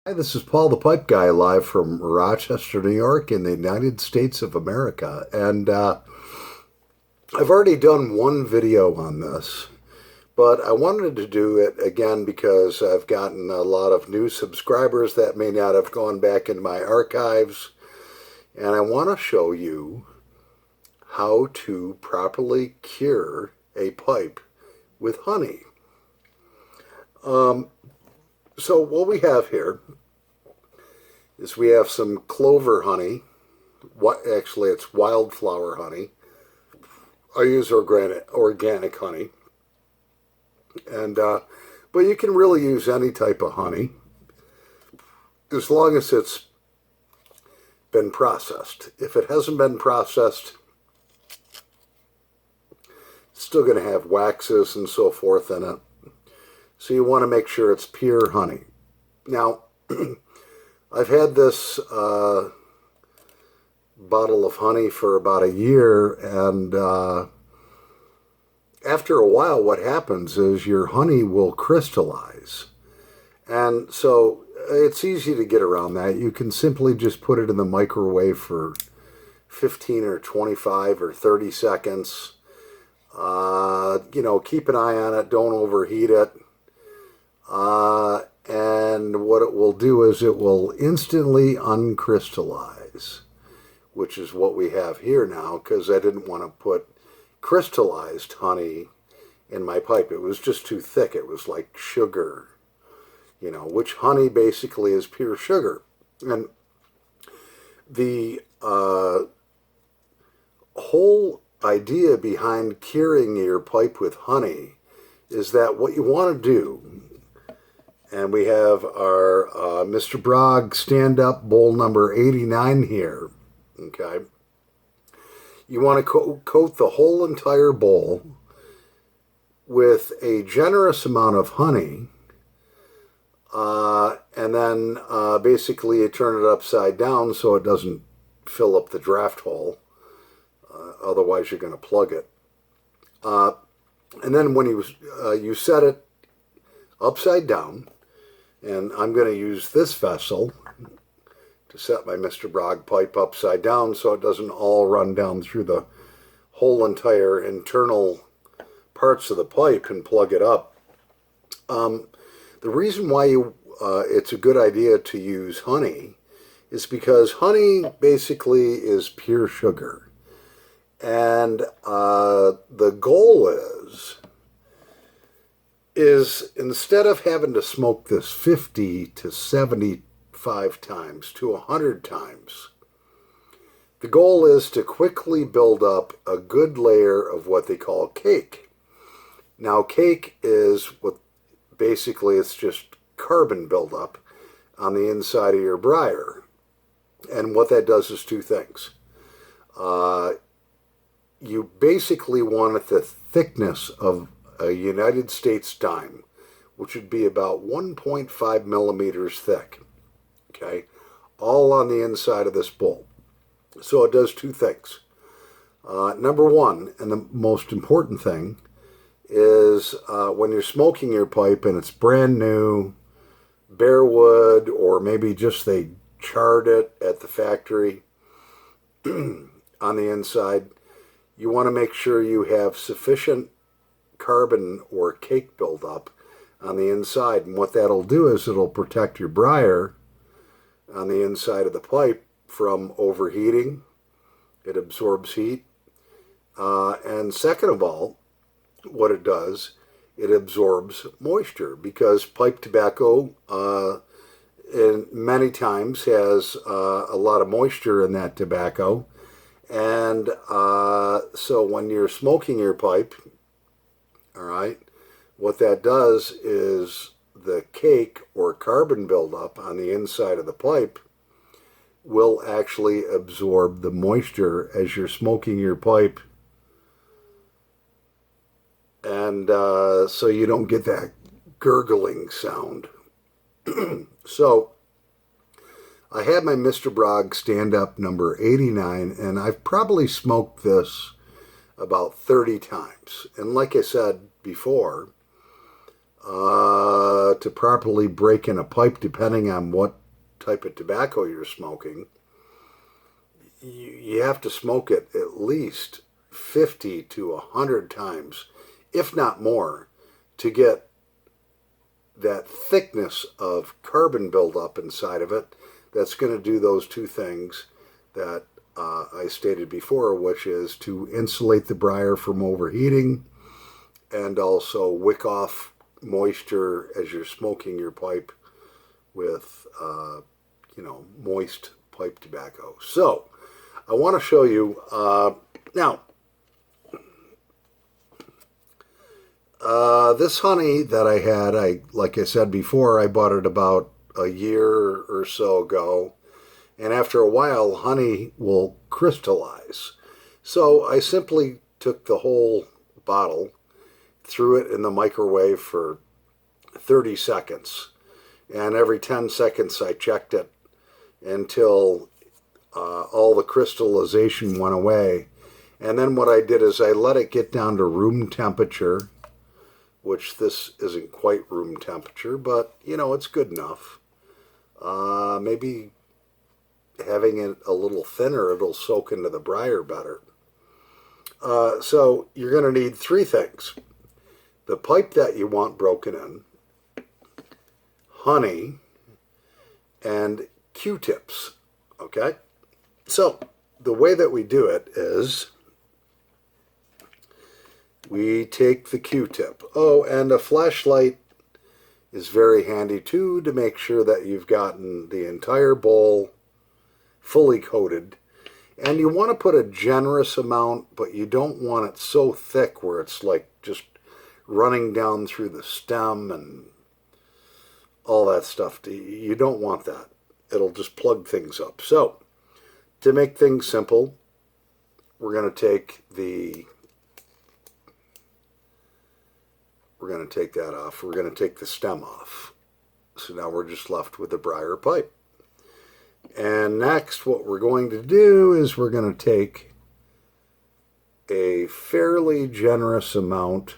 Hi, this is Paul the Pipe Guy live from Rochester, New York, in the United States of America. And I've already done one video on this, but I wanted to do it again because I've gotten a lot of new subscribers that may not have gone back into my archives. And I want to show you how to properly cure a pipe with honey. So what we have here is we have some clover honey. Actually, it's wildflower honey. I use organic honey, and but you can really use any type of honey as long as it's been processed. If it hasn't been processed, it's still going to have waxes and so forth in it. So you want to make sure it's pure honey. Now, I've had this bottle of honey for about a year, and after a while what happens is your honey will crystallize. And so it's easy to get around that. You can simply just put it in the microwave for 15 or 25 or 30 seconds. Keep an eye on it. Don't overheat it. And what it will do is it will instantly uncrystallize, which is what we have here now, because I didn't want to put crystallized honey in my pipe. It was just too thick. It was like sugar, which honey basically is pure sugar. And the whole idea behind curing your pipe with honey is that what you want to do, and we have our Mr. Bragg stand-up bowl number 89 here, okay? You want to coat the whole entire bowl with a generous amount of honey, and then basically you turn it upside down so it doesn't fill up the draft hole. Otherwise, you're going to plug it. And then when you set it upside down, and I'm going to use this vessel to set my Mr. Bragg pipe upside down so it doesn't all run down through the whole entire internal parts of the pipe and plug it up. The reason why it's a good idea to use honey is because honey basically is pure sugar. And the goal is instead of having to smoke this 50 to 75 times to 100 times, the goal is to quickly build up a good layer of what they call cake. Now, cake is what basically it's just carbon buildup on the inside of your briar. And what that does is two things. You basically want it the thickness of a United States dime, which would be about 1.5 millimeters thick, okay, all on the inside of this bowl. So it does two things. Number one, and the most important thing, is when you're smoking your pipe and it's brand new, bare wood, or maybe just they charred it at the factory on the inside, you want to make sure you have sufficient carbon or cake buildup on the inside. And what that'll do is it'll protect your briar on the inside of the pipe from overheating. It absorbs heat. And second of all, what it does, it absorbs moisture, because pipe tobacco many times has a lot of moisture in that tobacco. And so when you're smoking your pipe, all right, what that does is the cake or carbon buildup on the inside of the pipe will actually absorb the moisture as you're smoking your pipe. And so you don't get that gurgling sound. So I had my Mr. Bragg stand-up number 89, and I've probably smoked this about 30 times. And like I said before, to properly break in a pipe, depending on what type of tobacco you're smoking, you have to smoke it at least 50 to 100 times, if not more, to get that thickness of carbon buildup inside of it that's going to do those two things that I stated before, which is to insulate the briar from overheating and also wick off moisture as you're smoking your pipe with, moist pipe tobacco. So I want to show you now. This honey that I had, like I said before, I bought it about a year or so ago, and after a while, honey will crystallize. So I simply took the whole bottle, threw it in the microwave for 30 seconds, and every 10 seconds I checked it until all the crystallization went away. And then what I did is I let it get down to room temperature, which this isn't quite room temperature, but it's good enough. Maybe having it a little thinner, it'll soak into the briar better. So you're going to need three things: the pipe that you want broken in, honey, and Q-tips. Okay? So the way that we do it is we take the Q-tip. Oh, and a flashlight is very handy too, to make sure that you've gotten the entire bowl fully coated. And you want to put a generous amount, but you don't want it so thick where it's like just running down through the stem and all that stuff. You don't want that. It'll just plug things up. So to make things simple, we're going to take that off. We're going to take the stem off. So now we're just left with the briar pipe. And next, what we're going to do is we're going to take a fairly generous amount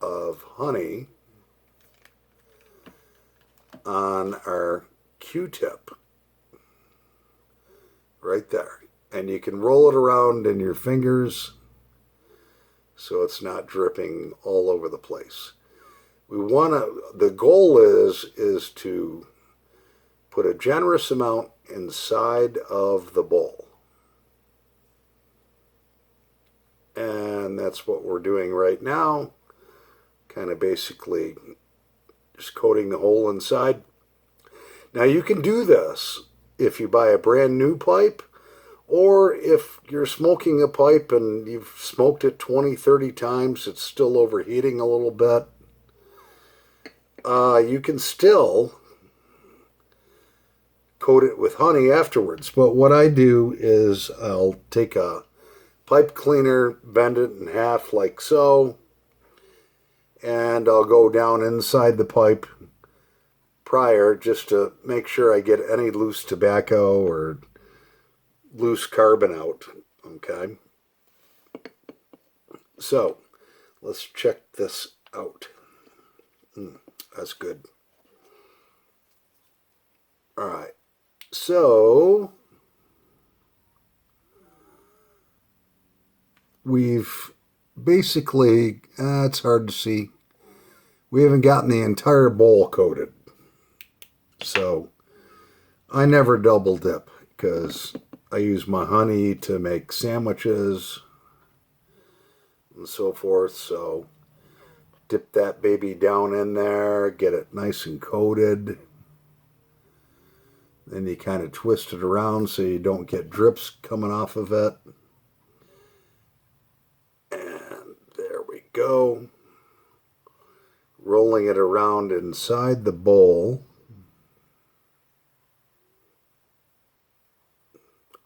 of honey on our Q-tip right there. And you can roll it around in your fingers so it's not dripping all over the place. The goal is to put a generous amount inside of the bowl. And that's what we're doing right now. Kind of basically just coating the hole inside. Now you can do this if you buy a brand new pipe, or if you're smoking a pipe and you've smoked it 20, 30 times, it's still overheating a little bit. You can still coat it with honey afterwards. But what I do is I'll take a pipe cleaner, bend it in half like so, and I'll go down inside the pipe prior just to make sure I get any loose tobacco or loose carbon out. Okay, so let's check this out. That's good. All right, so we've basically, it's hard to see, we haven't gotten the entire bowl coated. So I never double dip because I use my honey to make sandwiches and so forth. So dip that baby down in there, get it nice and coated. Then you kind of twist it around so you don't get drips coming off of it. And there we go. Rolling it around inside the bowl,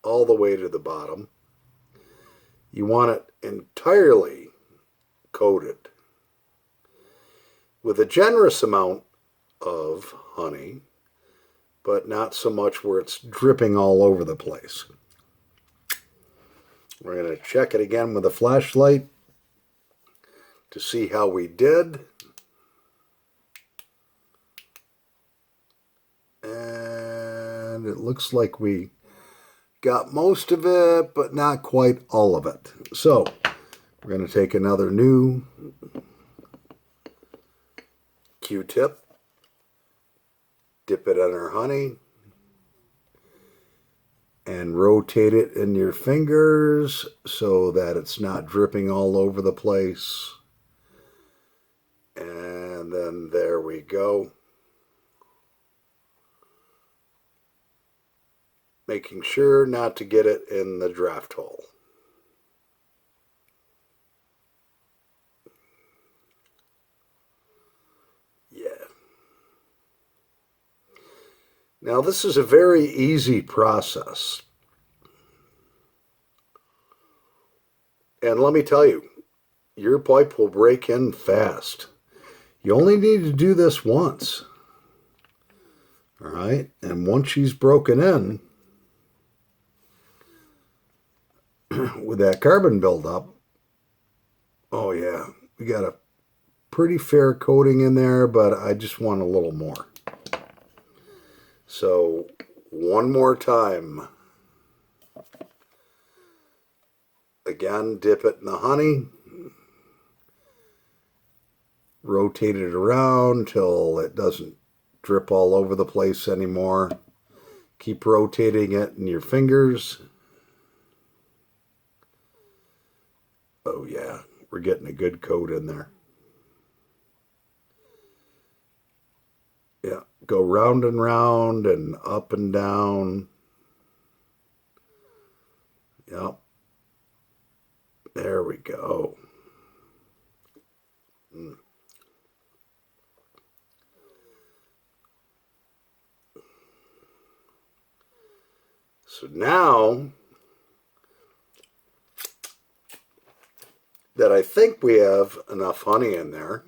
all the way to the bottom. You want it entirely coated with a generous amount of honey, but not so much where it's dripping all over the place. We're going to check it again with a flashlight to see how we did. And it looks like we got most of it, but not quite all of it. So we're going to take another new Q-tip, dip it in our honey, and rotate it in your fingers so that it's not dripping all over the place. And then there we go. Making sure not to get it in the draft hole. Yeah. Now this is a very easy process. And let me tell you, your pipe will break in fast. You only need to do this once. All right? And once she's broken in, with that carbon buildup, oh yeah, we got a pretty fair coating in there, but I just want a little more. So one more time. Again, dip it in the honey. Rotate it around till it doesn't drip all over the place anymore. Keep rotating it in your fingers. Oh yeah, we're getting a good coat in there. Yeah, go round and up and down. Yep. There we go. So now that I think we have enough honey in there,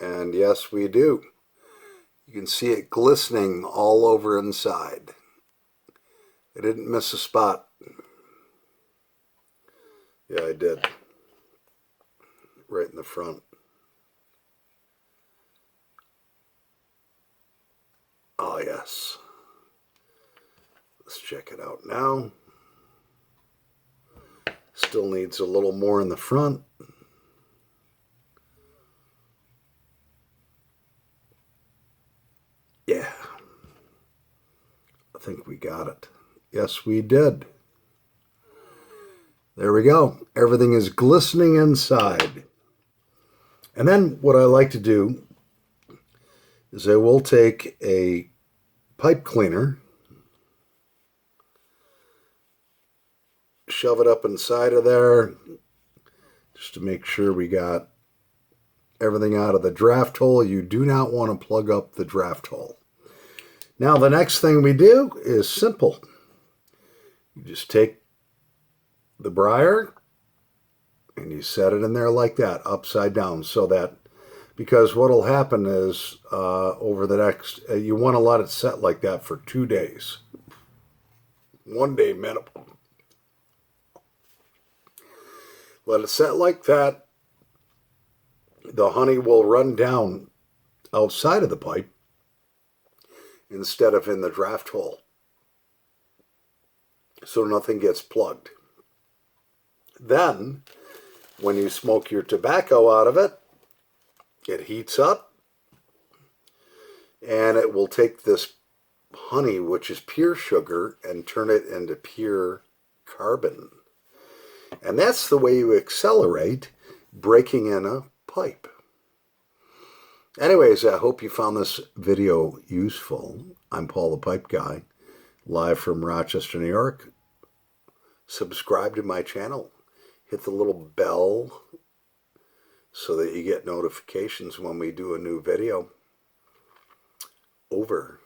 and yes, we do. You can see it glistening all over inside. I didn't miss a spot. Yeah, I did. Right in the front. Oh, yes. Let's check it out now. Still needs a little more in the front. Yeah. I think we got it. Yes, we did. There we go. Everything is glistening inside. And then what I like to do is I will take a pipe cleaner, shove it up inside of there just to make sure we got everything out of the draft hole. You do not want to plug up the draft hole. Now the next thing we do is simple. You just take the briar and you set it in there like that, upside down, so that, because what will happen is over the next, you want to let it set like that for 2 days. 1 day minimum. Let it set like that. The honey will run down outside of the pipe instead of in the draft hole, so nothing gets plugged. Then, when you smoke your tobacco out of it, it heats up, and it will take this honey, which is pure sugar, and turn it into pure carbon. And that's the way you accelerate breaking in a pipe. Anyways, I hope you found this video useful. I'm Paul the Pipe Guy, live from Rochester, New York. Subscribe to my channel. Hit the little bell so that you get notifications when we do a new video. Over.